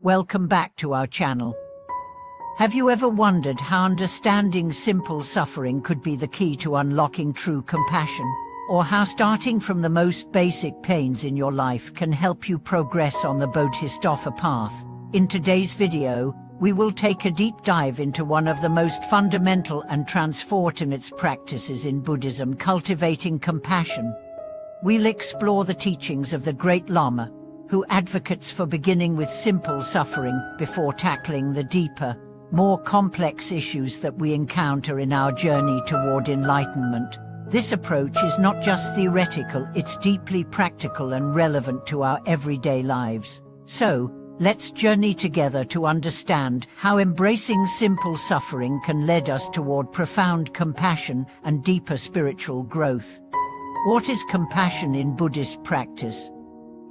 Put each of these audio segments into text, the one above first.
Welcome back to our channel. Have you ever wondered how understanding simple suffering could be the key to unlocking true compassion? Or how starting from the most basic pains in your life can help you progress on the Bodhisattva path? In today's video, we will take a deep dive into one of the most fundamental and transformative practices in Buddhism, cultivating compassion. We'll explore the teachings of the Great Lama, who advocates for beginning with simple suffering before tackling the deeper, more complex issues that we encounter in our journey toward enlightenment. This approach is not just theoretical, it's deeply practical and relevant to our everyday lives. So, let's journey together to understand how embracing simple suffering can lead us toward profound compassion and deeper spiritual growth. What is compassion in Buddhist practice?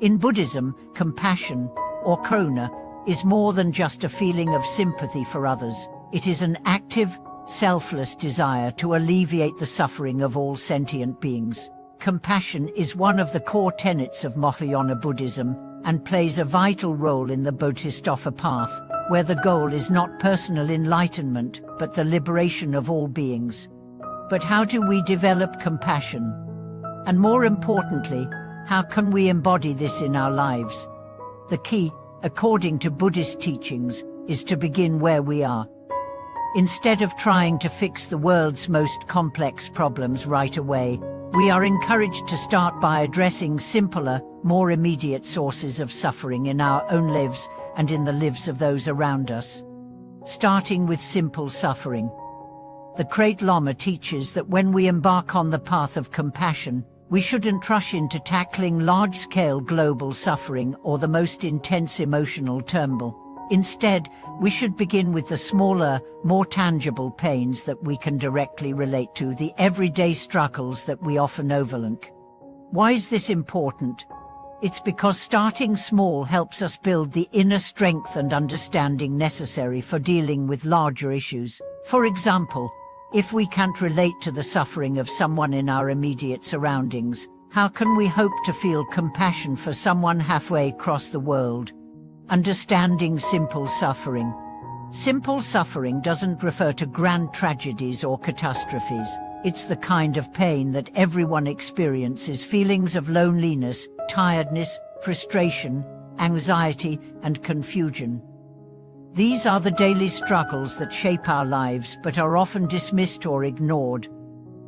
In Buddhism, compassion, or karuna, is more than just a feeling of sympathy for others. It is an active, selfless desire to alleviate the suffering of all sentient beings. Compassion is one of the core tenets of Mahayana Buddhism and plays a vital role in the Bodhisattva path, where the goal is not personal enlightenment, but the liberation of all beings. But how do we develop compassion? And more importantly, how can we embody this in our lives? The key, according to Buddhist teachings, is to begin where we are. Instead of trying to fix the world's most complex problems right away, we are encouraged to start by addressing simpler, more immediate sources of suffering in our own lives and in the lives of those around us. Starting with simple suffering. The Great Lama teaches that when we embark on the path of compassion, we shouldn't rush into tackling large-scale global suffering or the most intense emotional turmoil. Instead, we should begin with the smaller, more tangible pains that we can directly relate to, the everyday struggles that we often overlook. Why is this important? It's because starting small helps us build the inner strength and understanding necessary for dealing with larger issues. For example, if we can't relate to the suffering of someone in our immediate surroundings, how can we hope to feel compassion for someone halfway across the world? Understanding simple suffering. Simple suffering doesn't refer to grand tragedies or catastrophes. It's the kind of pain that everyone experiences: feelings of loneliness, tiredness, frustration, anxiety, and confusion. These are the daily struggles that shape our lives but are often dismissed or ignored.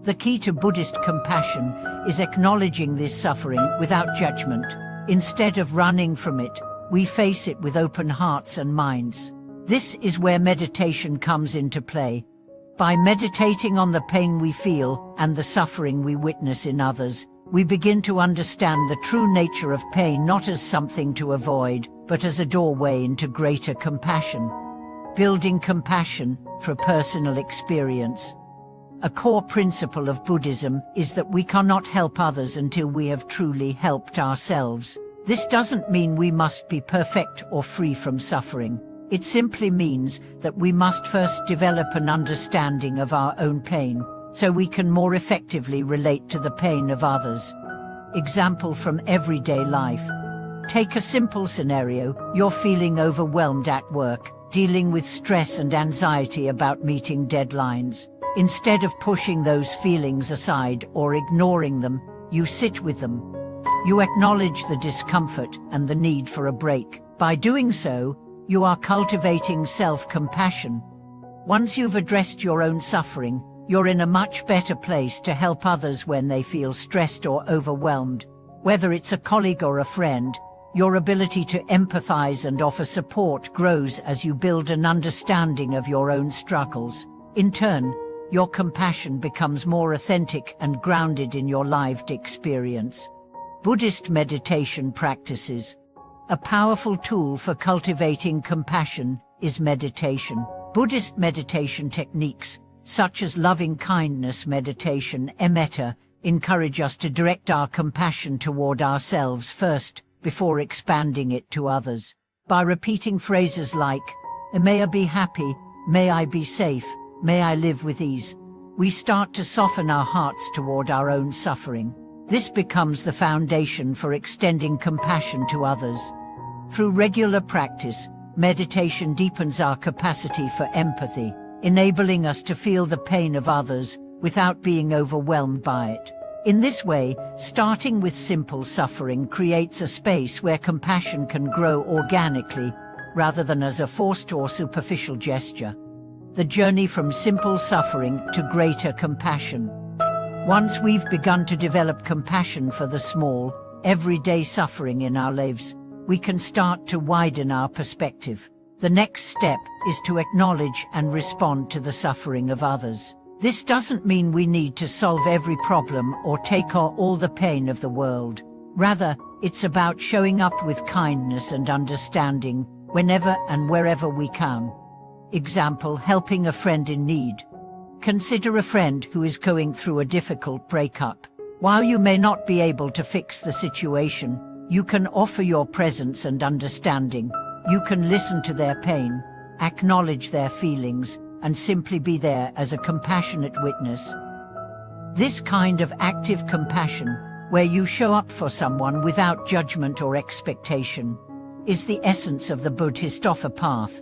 The key to Buddhist compassion is acknowledging this suffering without judgment. Instead of running from it, we face it with open hearts and minds. This is where meditation comes into play. By meditating on the pain we feel and the suffering we witness in others, we begin to understand the true nature of pain, not as something to avoid, but as a doorway into greater compassion. Building compassion for personal experience. A core principle of Buddhism is that we cannot help others until we have truly helped ourselves. This doesn't mean we must be perfect or free from suffering. It simply means that we must first develop an understanding of our own pain, so we can more effectively relate to the pain of others. Example from everyday life. Take a simple scenario: you're feeling overwhelmed at work, dealing with stress and anxiety about meeting deadlines. Instead of pushing those feelings aside or ignoring them, you sit with them. You acknowledge the discomfort and the need for a break. By doing so, you are cultivating self-compassion. Once you've addressed your own suffering, you're in a much better place to help others when they feel stressed or overwhelmed. Whether it's a colleague or a friend, your ability to empathize and offer support grows as you build an understanding of your own struggles. In turn, your compassion becomes more authentic and grounded in your lived experience. Buddhist meditation practices. A powerful tool for cultivating compassion is meditation. Buddhist meditation techniques, such as loving-kindness meditation, metta, encourage us to direct our compassion toward ourselves first, before expanding it to others. By repeating phrases like, "May I be happy, may I be safe, may I live with ease," we start to soften our hearts toward our own suffering. This becomes the foundation for extending compassion to others. Through regular practice, meditation deepens our capacity for empathy, enabling us to feel the pain of others without being overwhelmed by it. In this way, starting with simple suffering creates a space where compassion can grow organically, rather than as a forced or superficial gesture. The journey from simple suffering to greater compassion. Once we've begun to develop compassion for the small, everyday suffering in our lives, we can start to widen our perspective. The next step is to acknowledge and respond to the suffering of others. This doesn't mean we need to solve every problem or take on all the pain of the world. Rather, it's about showing up with kindness and understanding whenever and wherever we can. Example, helping a friend in need. Consider a friend who is going through a difficult breakup. While you may not be able to fix the situation, you can offer your presence and understanding. You can listen to their pain, acknowledge their feelings, and simply be there as a compassionate witness. This kind of active compassion, where you show up for someone without judgment or expectation, is the essence of the Bodhisattva path.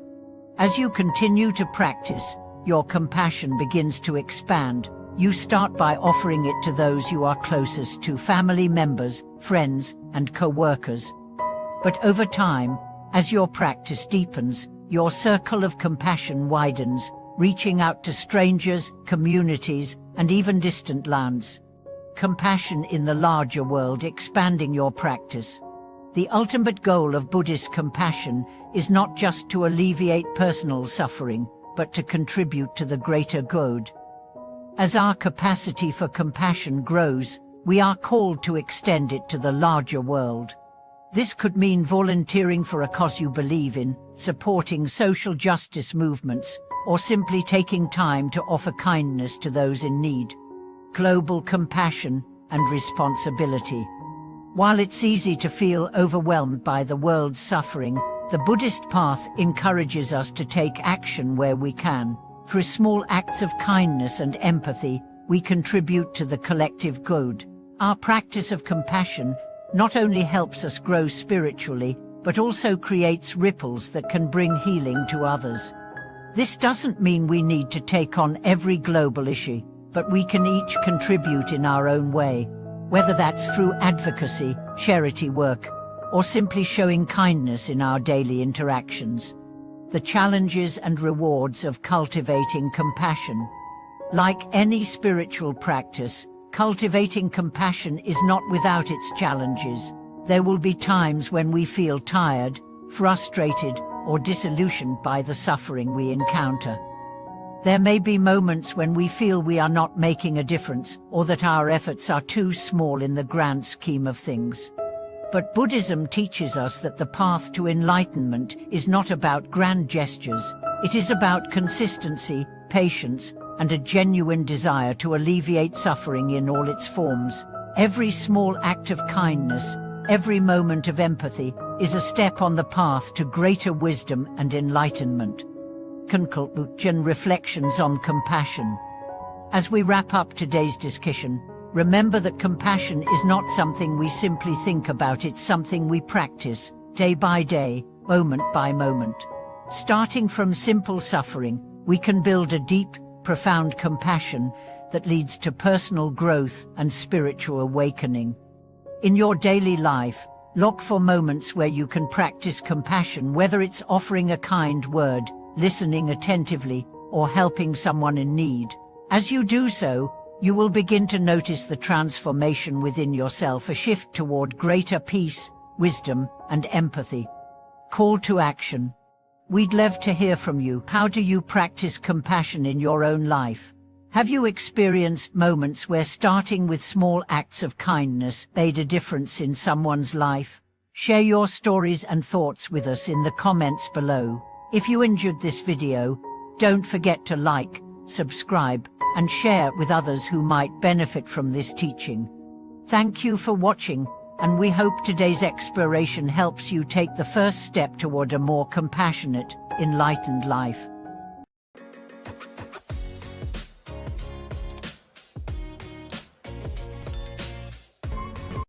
As you continue to practice, your compassion begins to expand. You start by offering it to those you are closest to, family members, friends, and co-workers. But over time, as your practice deepens, your circle of compassion widens, reaching out to strangers, communities, and even distant lands. Compassion in the larger world, expanding your practice. The ultimate goal of Buddhist compassion is not just to alleviate personal suffering, but to contribute to the greater good. As our capacity for compassion grows, we are called to extend it to the larger world. This could mean volunteering for a cause you believe in, supporting social justice movements, or simply taking time to offer kindness to those in need. Global compassion and responsibility. While it's easy to feel overwhelmed by the world's suffering, the Buddhist path encourages us to take action where we can. Through small acts of kindness and empathy, we contribute to the collective good. Our practice of compassion not only helps us grow spiritually, but also creates ripples that can bring healing to others. This doesn't mean we need to take on every global issue, but we can each contribute in our own way, whether that's through advocacy, charity work, or simply showing kindness in our daily interactions. The challenges and rewards of cultivating compassion. Like any spiritual practice, cultivating compassion is not without its challenges. There will be times when we feel tired, frustrated, or disillusioned by the suffering we encounter. There may be moments when we feel we are not making a difference, or that our efforts are too small in the grand scheme of things. But Buddhism teaches us that the path to enlightenment is not about grand gestures. It is about consistency, patience, and a genuine desire to alleviate suffering in all its forms. Every small act of kindness, every moment of empathy, is a step on the path to greater wisdom and enlightenment. Conclusion, reflections on compassion. As we wrap up today's discussion, remember that compassion is not something we simply think about, it's something we practice, day by day, moment by moment. Starting from simple suffering, we can build a deep, profound compassion that leads to personal growth and spiritual awakening. In your daily life, look for moments where you can practice compassion, whether it's offering a kind word, listening attentively, or helping someone in need. As you do so, you will begin to notice the transformation within yourself, a shift toward greater peace, wisdom, and empathy. Call to action. We'd love to hear from you. How do you practice compassion in your own life? Have you experienced moments where starting with small acts of kindness made a difference in someone's life? Share your stories and thoughts with us in the comments below. If you enjoyed this video, don't forget to like, subscribe, and share with others who might benefit from this teaching. Thank you for watching, and we hope today's exploration helps you take the first step toward a more compassionate, enlightened life.